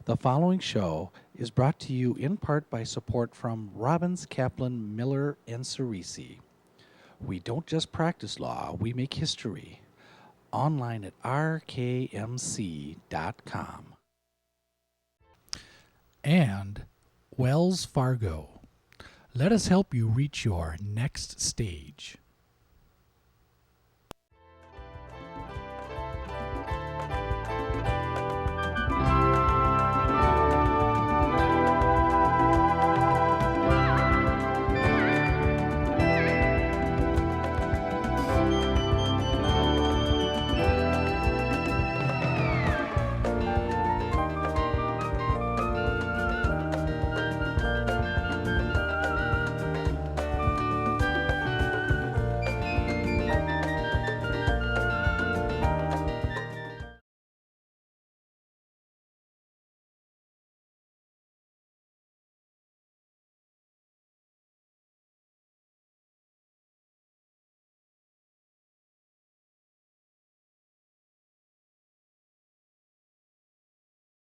The following show is brought to you in part by support from Robbins, Kaplan, Miller, and Cerisi. We don't just practice law, we make history. Online at rkmc.com. And Wells Fargo. Let us help you reach your next stage.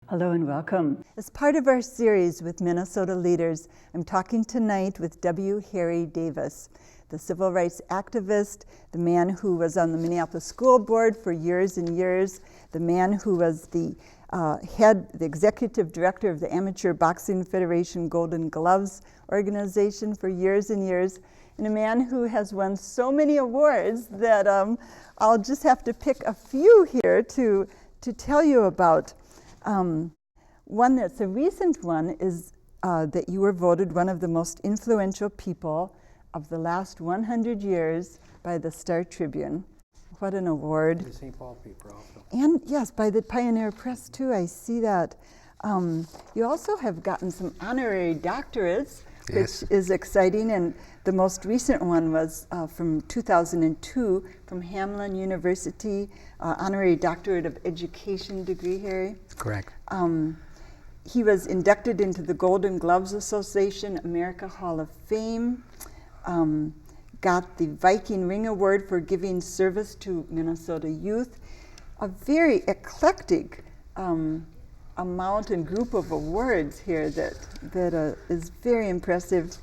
Hello and welcome. As part of our series with Minnesota leaders, I'm talking tonight with W. Harry Davis, the civil rights activist, the man who was on the Minneapolis School Board for years and years, the man who was the the executive director of the Amateur Boxing Federation Golden Gloves organization for years and years, and a man who has won so many awards that I'll just have to pick a few here to tell you about. One that's a recent one is that you were voted one of the most influential people of the last 100 years by the Star Tribune. What an award. The St. Paul paper also. And yes, by the Pioneer Press too, I see that. You also have gotten some honorary doctorates, Yes. which is exciting, and the most recent one was from 2002 from Hamline University, honorary doctorate of education degree, Harry. Correct. He was inducted into the Golden Gloves Association America Hall of Fame, got the Viking Ring Award for giving service to Minnesota youth. A very eclectic amount and group of awards here that is very impressive.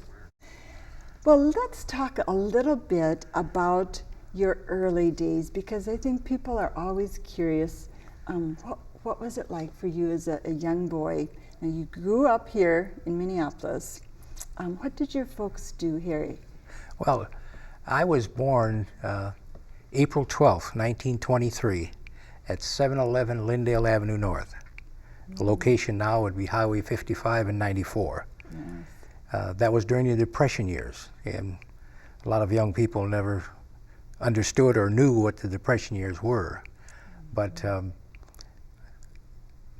Well, let's talk a little bit about your early days, because I think people are always curious. What was it like for you as a young boy? Now, you grew up here in Minneapolis. What did your folks do, Harry? Well, I was born April 12th, 1923 at 711 Lyndale Avenue North. The location now would be Highway 55 and 94. Yes. That was during the Depression years, and a lot of young people never understood or knew what the Depression years were. But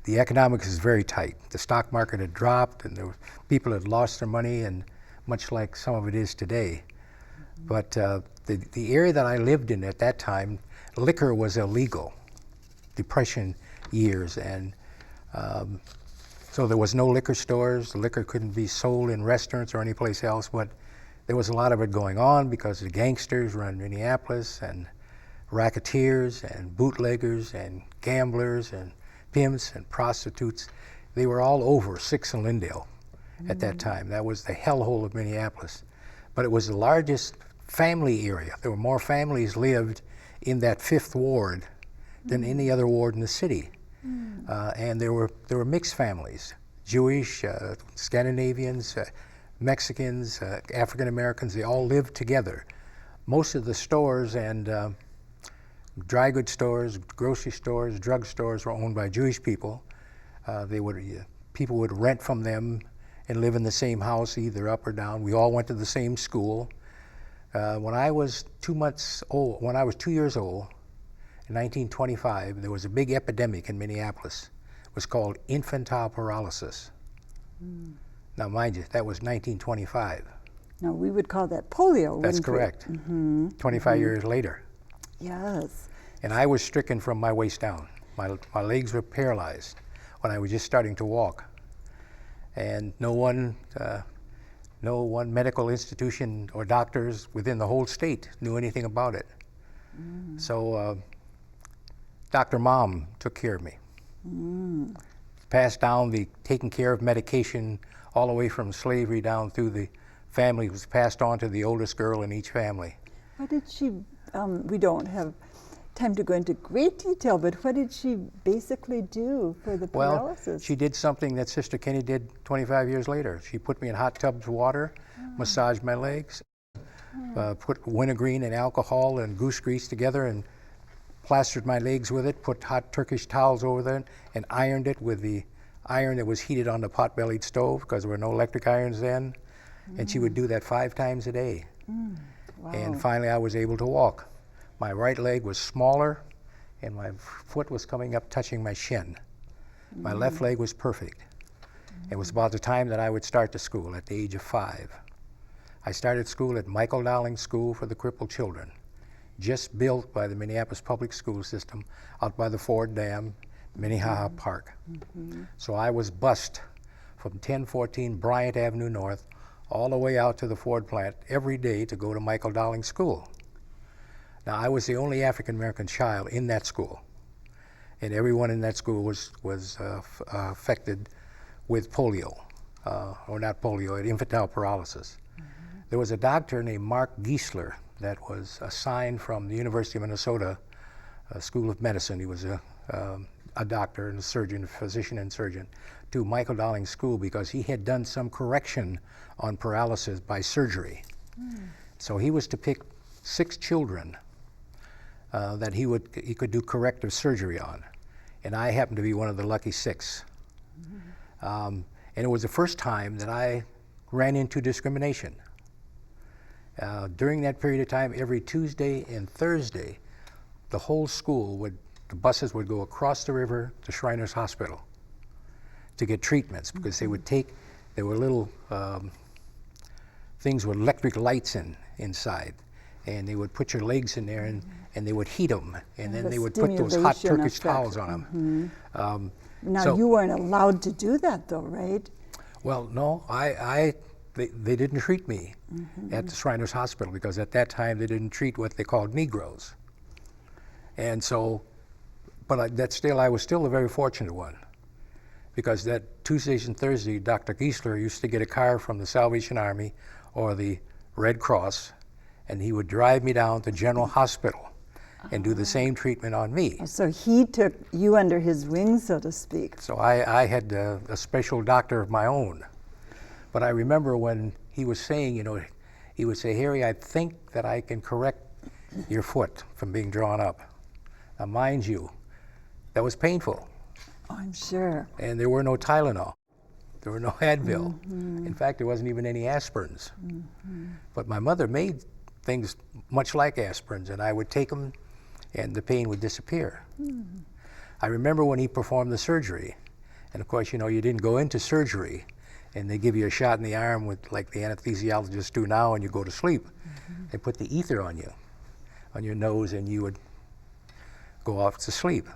the economics is very tight. The stock market had dropped, and people had lost their money, and much like some of it is today. But the area that I lived in at that time, liquor was illegal, Depression years, and so there was no liquor stores. The liquor couldn't be sold in restaurants or anyplace else, but there was a lot of it going on because the gangsters run Minneapolis, and racketeers and bootleggers and gamblers and pimps and prostitutes. They were all over 6th and Lyndale at that time. That was the hellhole of Minneapolis. But it was the largest family area. There were more families lived in that 5th ward than any other ward in the city. And there were mixed families, Jewish, Scandinavians, Mexicans, African Americans. They all lived together. Most of the stores and dry goods stores, grocery stores, drug stores were owned by Jewish people. People would rent from them and live in the same house, either up or down. We all went to the same school. When I was 2 years old, in 1925, there was a big epidemic in Minneapolis. It was called infantile paralysis. Now, mind you, that was 1925. Now, we would call that polio, That's wouldn't we? correct. 25 years later. Yes. And I was stricken from my waist down. My legs were paralyzed when I was just starting to walk. And no one medical institution or doctors within the whole state knew anything about it. So Dr. Mom took care of me. passed down the taking care of medication all the way from slavery down through the family. It was passed on to the oldest girl in each family. What did she, we don't have time to go into great detail, but what did she basically do for the paralysis? Well, she did something that Sister Kenny did 25 years later. She put me in hot tubs of water, massaged my legs, put wintergreen and alcohol and goose grease together and plastered my legs with it, put hot Turkish towels over them, and ironed it with the iron that was heated on the pot-bellied stove, because there were no electric irons then. And she would do that 5 times a day. Wow. And finally I was able to walk. My right leg was smaller and my foot was coming up touching my shin. My left leg was perfect. It was about the time that I would start to school at the age of 5. I started school at Michael Dowling School for the Crippled Children, just built by the Minneapolis public school system out by the Ford Dam, Minnehaha Park. So I was bused from 1014 Bryant Avenue North all the way out to the Ford plant every day to go to Michael Dowling School. Now, I was the only African-American child in that school, and everyone in that school was affected with polio, or not polio, infantile paralysis. There was a doctor named Mark Giesler that was assigned from the University of Minnesota School of Medicine. He was a doctor and a surgeon, a physician and surgeon, to Michael Dowling School because he had done some correction on paralysis by surgery. So he was to pick 6 children that he could do corrective surgery on, and I happened to be one of the lucky 6. And it was the first time that I ran into discrimination. During that period of time, every Tuesday and Thursday, the whole school the buses would go across the river to Shriners Hospital to get treatments, because there were little things with electric lights inside, and they would put your legs in there and they would heat them, and then they would put those hot Turkish towels on them. Now, you weren't allowed to do that though, right? Well, no, they didn't treat me at the Shriners Hospital, because at that time they didn't treat what they called Negroes. And so, but I was still a very fortunate one, because that Tuesdays and Thursdays, Dr. Giesler used to get a car from the Salvation Army or the Red Cross, and he would drive me down to General Hospital and do the same treatment on me. So he took you under his wing, so to speak. So I had a special doctor of my own. But I remember when he was saying, he would say, "Harry, I think that I can correct your foot from being drawn up." Now, mind you, that was painful. Oh, I'm sure. And there were no Tylenol. There were no Advil. In fact, there wasn't even any aspirins. But my mother made things much like aspirins, and I would take them and the pain would disappear. I remember when he performed the surgery, and of course, you didn't go into surgery and they give you a shot in the arm with, like the anesthesiologists do now, and you go to sleep. They put the ether on you, on your nose, and you would go off to sleep.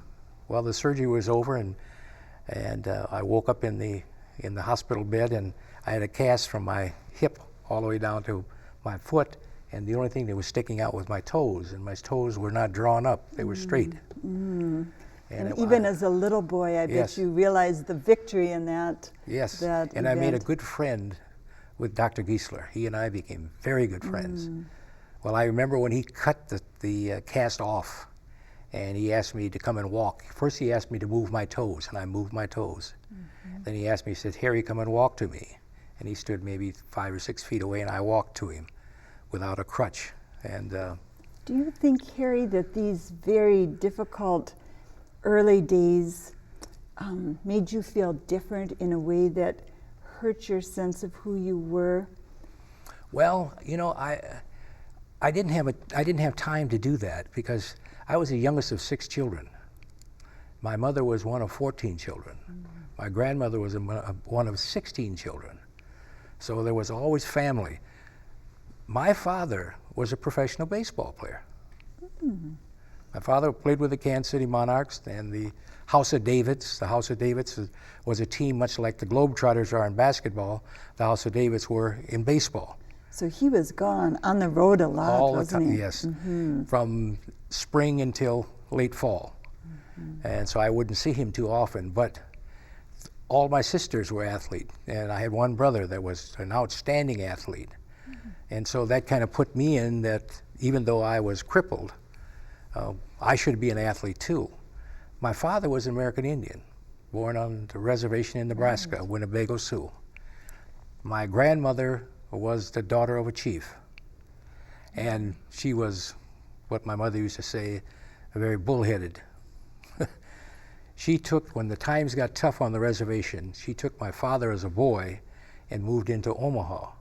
Well, the surgery was over, and I woke up in the hospital bed, and I had a cast from my hip all the way down to my foot, and the only thing that was sticking out was my toes, and my toes were not drawn up; they were straight. And even as a little boy, I bet you realized the victory in that. Yes, that and event. I made a good friend with Dr. Giesler. He and I became very good friends. Well, I remember when he cut the cast off, and he asked me to come and walk. First he asked me to move my toes, and I moved my toes. Then he asked me, he said, "Harry, come and walk to me." And he stood maybe 5 or 6 feet away, and I walked to him without a crutch. And do you think, Harry, that these very difficult early days made you feel different in a way that hurt your sense of who you were? Well, I didn't have time to do that, because I was the youngest of 6 children. My mother was one of 14 children. My grandmother was one of 16 children. So there was always family. My father was a professional baseball player. My father played with the Kansas City Monarchs and the House of Davids. The House of Davids was a team much like the Globetrotters are in basketball. The House of Davids were in baseball. So he was gone on the road a lot, All the wasn't time, he? yes. From spring until late fall. And so I wouldn't see him too often. But all my sisters were athletes, and I had one brother that was an outstanding athlete. And so that kind of put me in that even though I was crippled, I should be an athlete too. My father was an American Indian, born on the reservation in Nebraska, Winnebago Sioux. My grandmother was the daughter of a chief, and she was what my mother used to say, very bullheaded. She took, when the times got tough on the reservation, she took my father as a boy and moved into Omaha.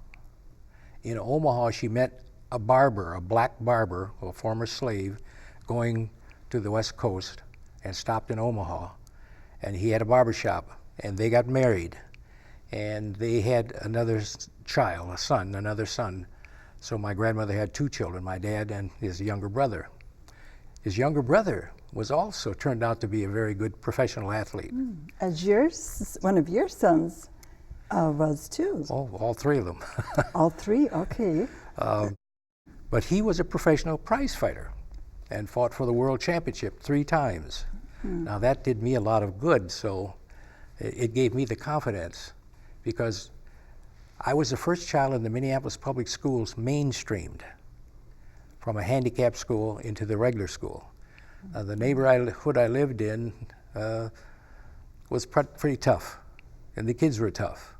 In Omaha, she met a barber, a black barber, a former slave, going to the West Coast, and stopped in Omaha. And he had a barber shop, and they got married. And they had another child, a son, another son. So my grandmother had two children, my dad and his younger brother. His younger brother was also turned out to be a very good professional athlete. As one of your sons was too. Oh, all three of them. All three, okay. But he was a professional prize fighter and fought for the world championship 3 times. Now that did me a lot of good, so it gave me the confidence, because I was the first child in the Minneapolis public schools mainstreamed from a handicapped school into the regular school. The neighborhood I lived in was pretty tough, and the kids were tough.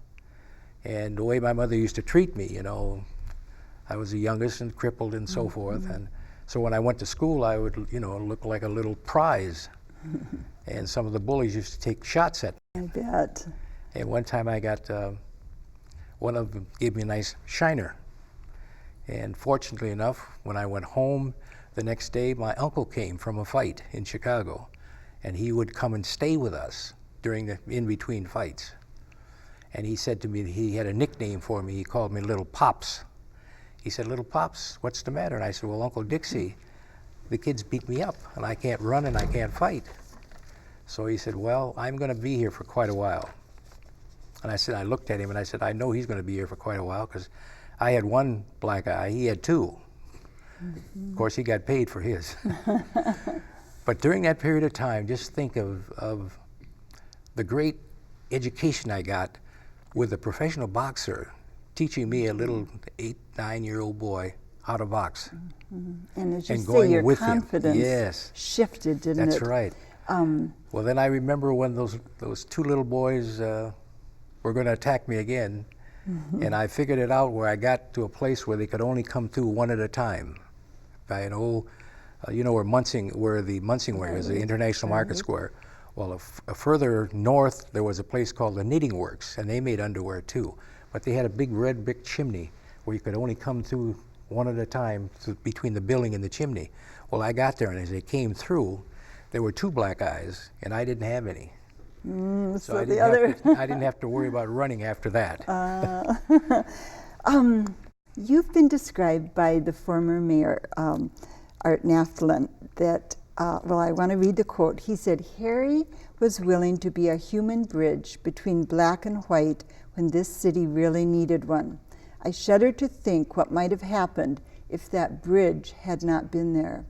And the way my mother used to treat me, you know, I was the youngest and crippled and so forth. And so when I went to school, I would, you know, look like a little prize. And some of the bullies used to take shots at me. I bet. And one time I got, one of them gave me a nice shiner. And fortunately enough, when I went home the next day, my uncle came from a fight in Chicago, and he would come and stay with us during the in-between fights. And he said to me, he had a nickname for me, he called me Little Pops. He said, "Little Pops, what's the matter?" And I said, "Well, Uncle Dixie, the kids beat me up, and I can't run and I can't fight." So he said, "Well, I'm gonna be here for quite a while." And I said, I looked at him and I said, "I know he's gonna be here for quite a while, because I had one black eye, he had 2. Of course, he got paid for his. But during that period of time, just think of the great education I got with a professional boxer teaching me, a little 8, 9-year-old boy, how to box. And as you And say, going your with him. confidence Yes. shifted, didn't it? That's right. Well, then I remember when those 2 little boys were going to attack me again, and I figured it out where I got to a place where they could only come through one at a time. By an old, you know where the Munsing Way is, the International Market Square. Well, further north, there was a place called the Knitting Works, and they made underwear too. But they had a big red brick chimney where you could only come through one at a time between the building and the chimney. Well, I got there, and as they came through, there were 2 black eyes, and I didn't have any. So I didn't have to worry about running after that. You've been described by the former mayor, Art Naftalin, that, well, I want to read the quote. He said, "Harry was willing to be a human bridge between black and white when this city really needed one. I shudder to think what might have happened if that bridge had not been there."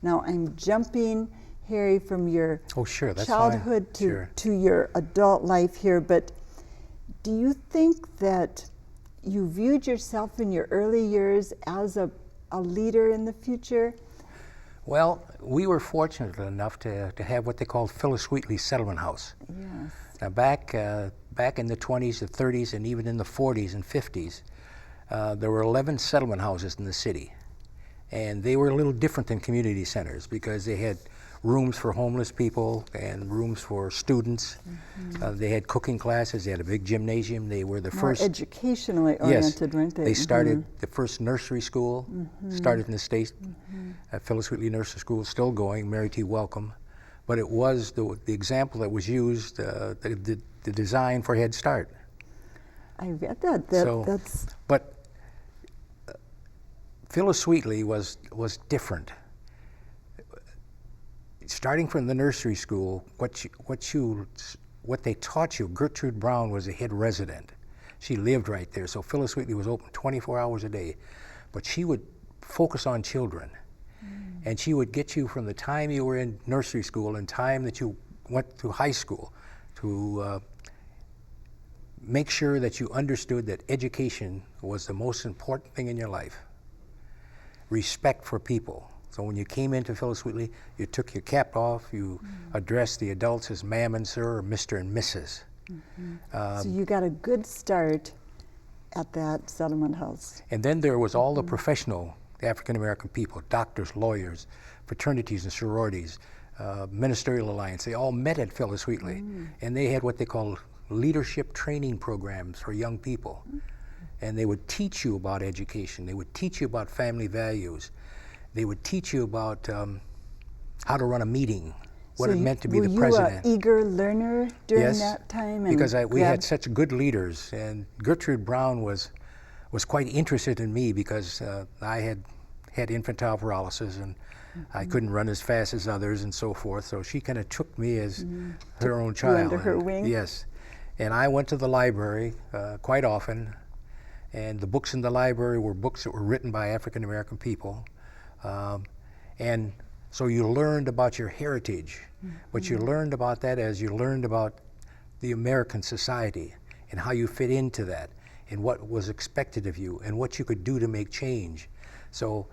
Now, I'm jumping, Harry, from your childhood to your adult life here, but do you think that you viewed yourself in your early years as a leader in the future? Well, we were fortunate enough to have what they called Phyllis Wheatley Settlement House. Yes. Now back in the 20s, the 30s, and even in the 40s and 50s, there were 11 settlement houses in the city. And they were a little different than community centers because they had rooms for homeless people and rooms for students. They had cooking classes, they had a big gymnasium. They were the first educationally oriented, weren't they? They started the first nursery school, started in the state. Phyllis Wheatley Nursery School is still going, Mary T. Welcome. But it was the example that was used, the design for Head Start. I read that. But Phyllis Wheatley was different. Starting from the nursery school, what they taught you, Gertrude Brown was a head resident. She lived right there, so Phyllis Wheatley was open 24 hours a day. But she would focus on children, and she would get you from the time you were in nursery school and time that you went to high school to make sure that you understood that education was the most important thing in your life. Respect for people. So when you came into Phyllis Wheatley, you took your cap off, you addressed the adults as ma'am and sir, or Mr. and Mrs. So you got a good start at that settlement house. And then there was all the professional African-American people, doctors, lawyers, fraternities and sororities, ministerial alliance. They all met at Phyllis Wheatley. And they had what they call leadership training programs for young people. And they would teach you about education. They would teach you about family values. They would teach you about how to run a meeting, what it meant to be the president. Were you an eager learner during Yes, that time? because we had such good leaders, and Gertrude Brown was quite interested in me because I had infantile paralysis and I couldn't run as fast as others and so forth. So she kind of took me as her own child. Under her wing? Yes, and I went to the library quite often, and the books in the library were books that were written by African American people, and so you learned about your heritage, but you learned about that as you learned about the American society and how you fit into that and what was expected of you and what you could do to make change. So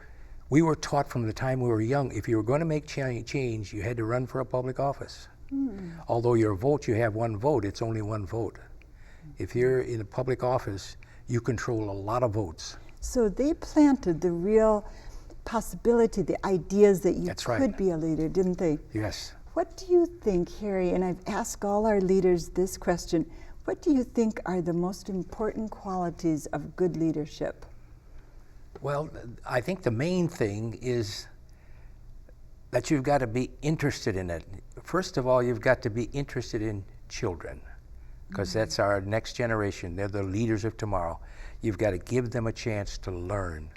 we were taught from the time we were young, if you were going to make change, you had to run for a public office. Although your vote, you have one vote, it's only one vote. If you're in a public office, you control a lot of votes. So they planted the real possibility, the ideas that you That's could right. be a leader, didn't they? Yes. What do you think, Harry, and I've asked all our leaders this question, what do you think are the most important qualities of good leadership? Well, I think the main thing is that you've got to be interested in it. First of all, you've got to be interested in children, because that's our next generation. They're the leaders of tomorrow. You've got to give them a chance to learn,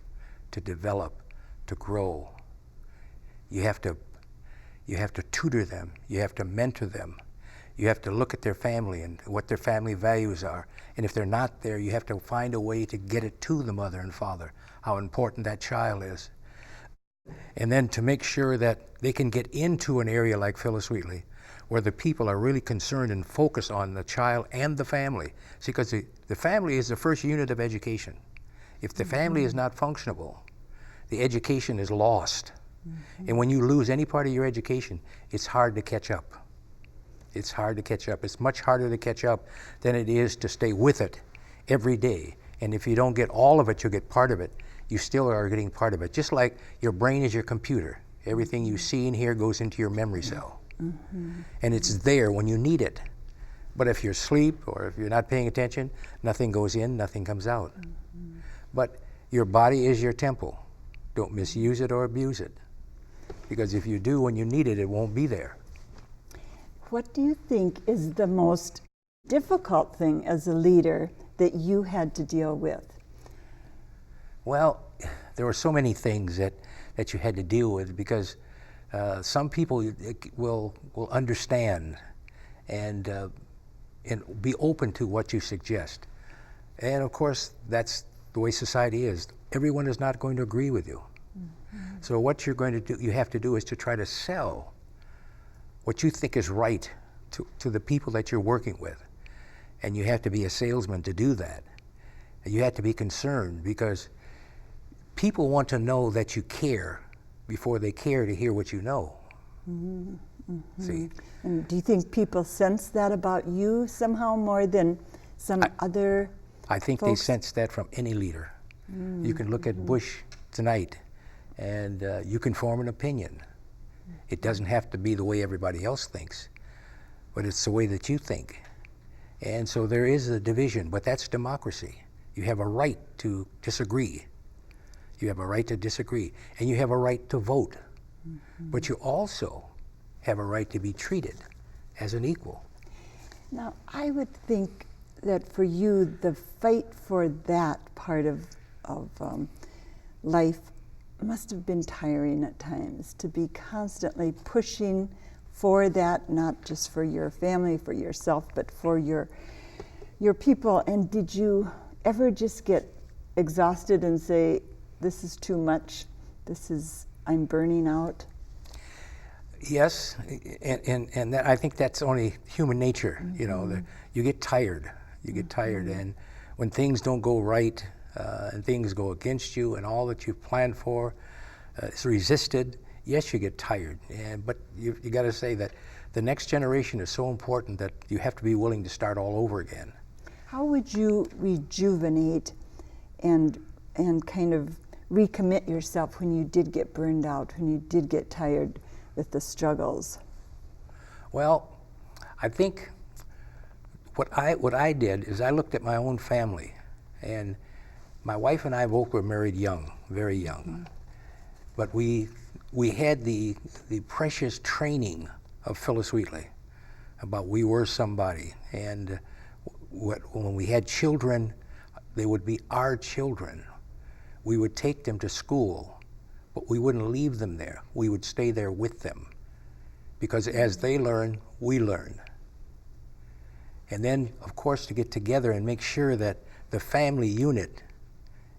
to develop, to grow. You have to tutor them. You have to mentor them. You have to look at their family and what their family values are. And if they're not there, you have to find a way to get it to the mother and father, how important that child is. And then to make sure that they can get into an area like Phyllis Wheatley, where the people are really concerned and focused on the child and the family. See, because the family is the first unit of education. If the family is not functionable, the education is lost. And when you lose any part of your education, it's hard to catch up. It's hard to catch up. It's much harder to catch up than it is to stay with it every day. And if you don't get all of it, you'll get part of it. You still are getting part of it. Just like your brain is your computer. Everything you see and hear goes into your memory cell. And it's there when you need it. But if you're asleep or if you're not paying attention, nothing goes in, nothing comes out. But your body is your temple. Don't misuse it or abuse it. Because if you do, when you need it, it won't be there. What do you think is the most difficult thing as a leader that you had to deal with? Well, there were so many things that you had to deal with, because some people will understand and be open to what you suggest. And of course, that's the way society is. Everyone is not going to agree with you. So what you're going to do, you have to do, is to try to sell what you think is right to the people that you're working with. And you have to be a salesman to do that. And you have to be concerned, because people want to know that you care before they care to hear what you know. See? And do you think people sense that about you somehow more than some other I think folks? they sense that from any leader. You can look at Bush tonight, and you can form an opinion. It doesn't have to be the way everybody else thinks, but it's the way that you think. And so there is a division, but that's democracy. You have a right to disagree. You have a right to disagree, and you have a right to vote. But you also have a right to be treated as an equal. Now, I would think that for you, the fight for that part of life must have been tiring at times, to be constantly pushing for that, not just for your family, for yourself, but for your people. And did you ever just get exhausted and say, this is too much, I'm burning out? Yes, and that, I think that's only human nature. You know, you get tired, You get tired, and when things don't go right and things go against you, and all that you've planned for is resisted, yes, you get tired. But you got to say that the next generation is so important that you have to be willing to start all over again. How would you rejuvenate and kind of recommit yourself when you did get burned out, when you did get tired with the struggles? Well, I think what I did is I looked at my own family, and my wife and I both were married young, very young. But we had the precious training of Phyllis Wheatley about we were somebody, and when we had children, they would be our children. We would take them to school, but we wouldn't leave them there. We would stay there with them, because as they learn, we learn. And then, of course, to get together and make sure that the family unit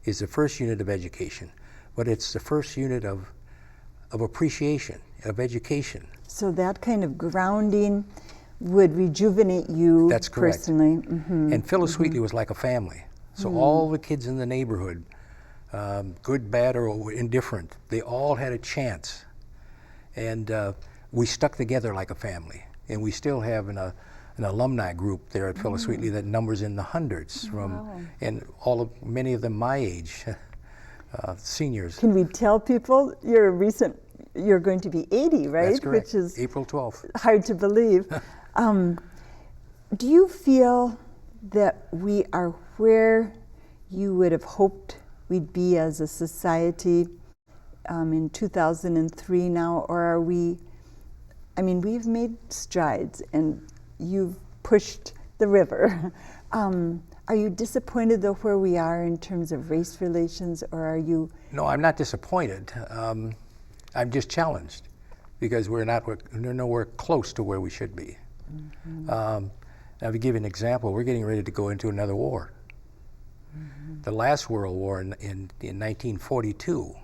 is the first unit of education, but it's the first unit of appreciation, of education. So that kind of grounding would rejuvenate you. That's correct. Personally. Mm-hmm. And Phyllis Wheatley was like a family. So all the kids in the neighborhood, good, bad, or indifferent, they all had a chance. And we stuck together like a family. And we still have an alumni group there at Phyllis Wheatley that numbers in the hundreds, and many of them my age, seniors. Can we tell people you're going to be 80, right? That's correct. Which is April 12th. hard to believe. Do you feel that we are where you would have hoped we'd be as a society in 2003 now, or are we? I mean, we've made strides, and you've pushed the river. Are you disappointed though where we are in terms of race relations, or are you? No, I'm not disappointed. I'm just challenged because we're nowhere close to where we should be. Now, to give you an example, we're getting ready to go into another war. The last World War in 1942,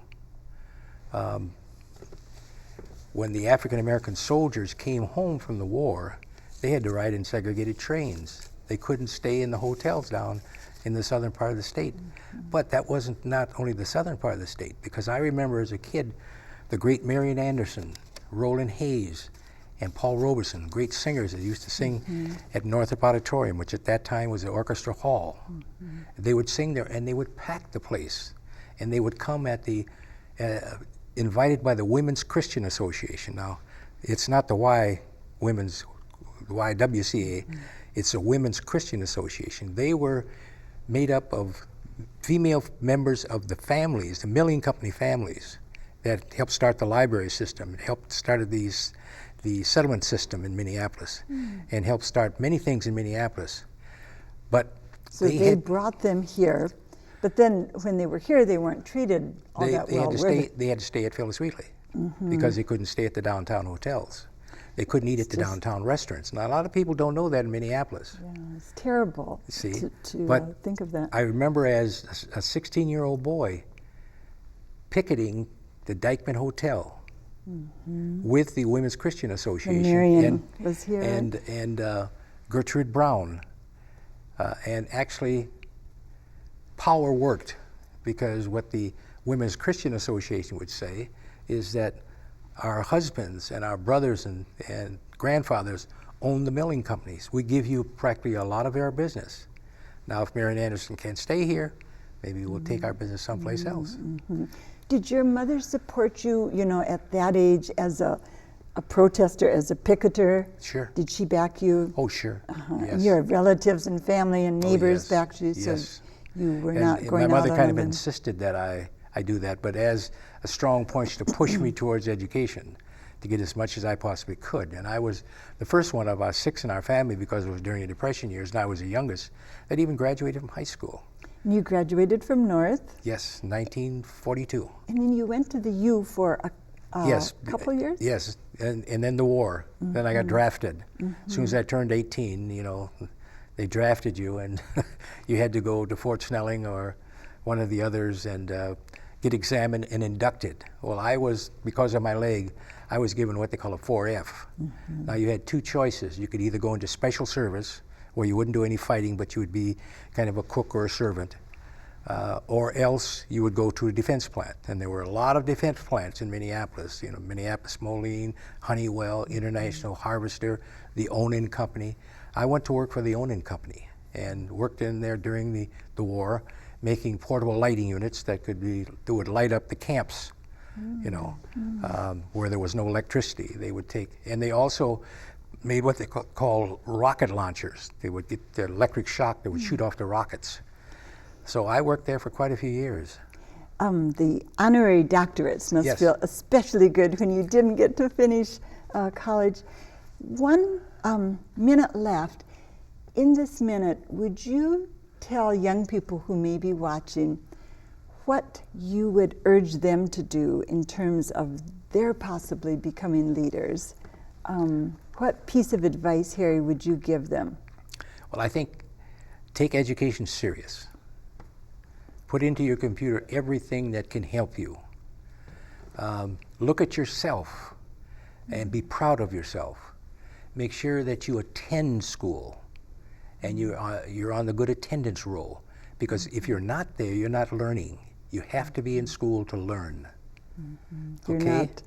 when the African American soldiers came home from the war, they had to ride in segregated trains. They couldn't stay in the hotels down in the southern part of the state. But that wasn't not only the southern part of the state, because I remember as a kid, the great Mary Anderson, Roland Hayes, and Paul Robeson, great singers that used to sing at Northrop Auditorium, which at that time was the Orchestra Hall. They would sing there, and they would pack the place. And they would come at the, invited by the Women's Christian Association. Now, it's not the YWCA, it's the Women's Christian Association. They were made up of female members of the families, the milling company families, that helped start the library system, and helped started the settlement system in Minneapolis, and helped start many things in Minneapolis. But so they brought them here, but then when they were here, they weren't treated all that well. They had to stay at Phyllis Wheatley because they couldn't stay at the downtown hotels. They couldn't eat at the downtown restaurants. Now, a lot of people don't know that in Minneapolis. Yeah, it's terrible to think of that. I remember as a 16-year-old boy picketing the Dyckman Hotel with the Women's Christian Association. And Marion was here. And Gertrude Brown. And actually, power worked, because what the Women's Christian Association would say is that our husbands and our brothers and grandfathers own the milling companies. We give you practically a lot of our business. Now, if Mary Anderson can't stay here, maybe we'll take our business someplace else. Did your mother support you, at that age as a protester, as a picketer? Sure. Did she back you? Oh, sure. Yes. And your relatives and family and neighbors backed you, so you were not going out on a limb. My mother kind of insisted that I do that, but as a strong push to push me towards education, to get as much as I possibly could. And I was the first one of our 6 in our family, because it was during the Depression years, and I was the youngest, that even graduated from high school. And you graduated from North? Yes, 1942. And then you went to the U for a couple of years? Yes, and then the war. Then I got drafted. As soon as I turned 18, they drafted you, and you had to go to Fort Snelling or one of the others and get examined and inducted. Well, because of my leg, I was given what they call a 4F. Now, you had 2 choices. You could either go into special service, where you wouldn't do any fighting, but you would be kind of a cook or a servant. Or else you would go to a defense plant. And there were a lot of defense plants in Minneapolis, you know, Minneapolis Moline, Honeywell, International Harvester, the Onin Company. I went to work for the Onin Company and worked in there during the war, making portable lighting units that would light up the camps, you know, where there was no electricity. They would take, and they also made what they call rocket launchers. They would get the electric shock that would shoot off the rockets. So I worked there for quite a few years. The honorary doctorates must Yes. feel especially good when you didn't get to finish college. 1 minute left. In this minute, would you tell young people who may be watching what you would urge them to do in terms of their possibly becoming leaders? What piece of advice, Harry, would you give them? Well, I think take education serious. Put into your computer everything that can help you. Look at yourself and be proud of yourself. Make sure that you attend school and you're on the good attendance roll, because if you're not there, you're not learning. You have to be in school to learn. You're Okay? not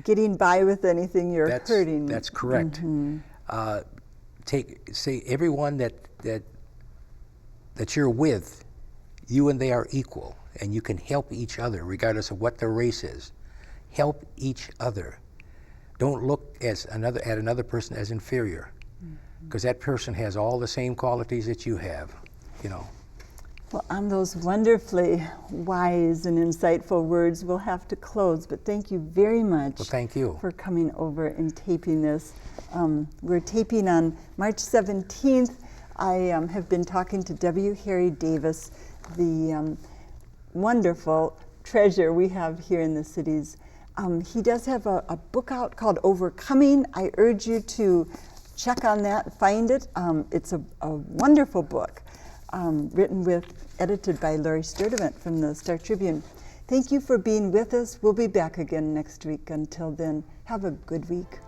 getting by with anything, you're hurting. That's correct. Say everyone that you're with, you and they are equal, and you can help each other regardless of what their race is. Help each other. Don't look at another person as inferior, because that person has all the same qualities that you have, you know. Well, on those wonderfully wise and insightful words, we'll have to close, but thank you very much. Well, thank you. For coming over and taping this. We're taping on March 17th. I have been talking to W. Harry Davis, the wonderful treasure we have here in the cities. He does have a book out called Overcoming. I urge you to check on that, find it. It's a wonderful book, edited by Laurie Sturdivant from the Star Tribune. Thank you for being with us. We'll be back again next week. Until then, have a good week.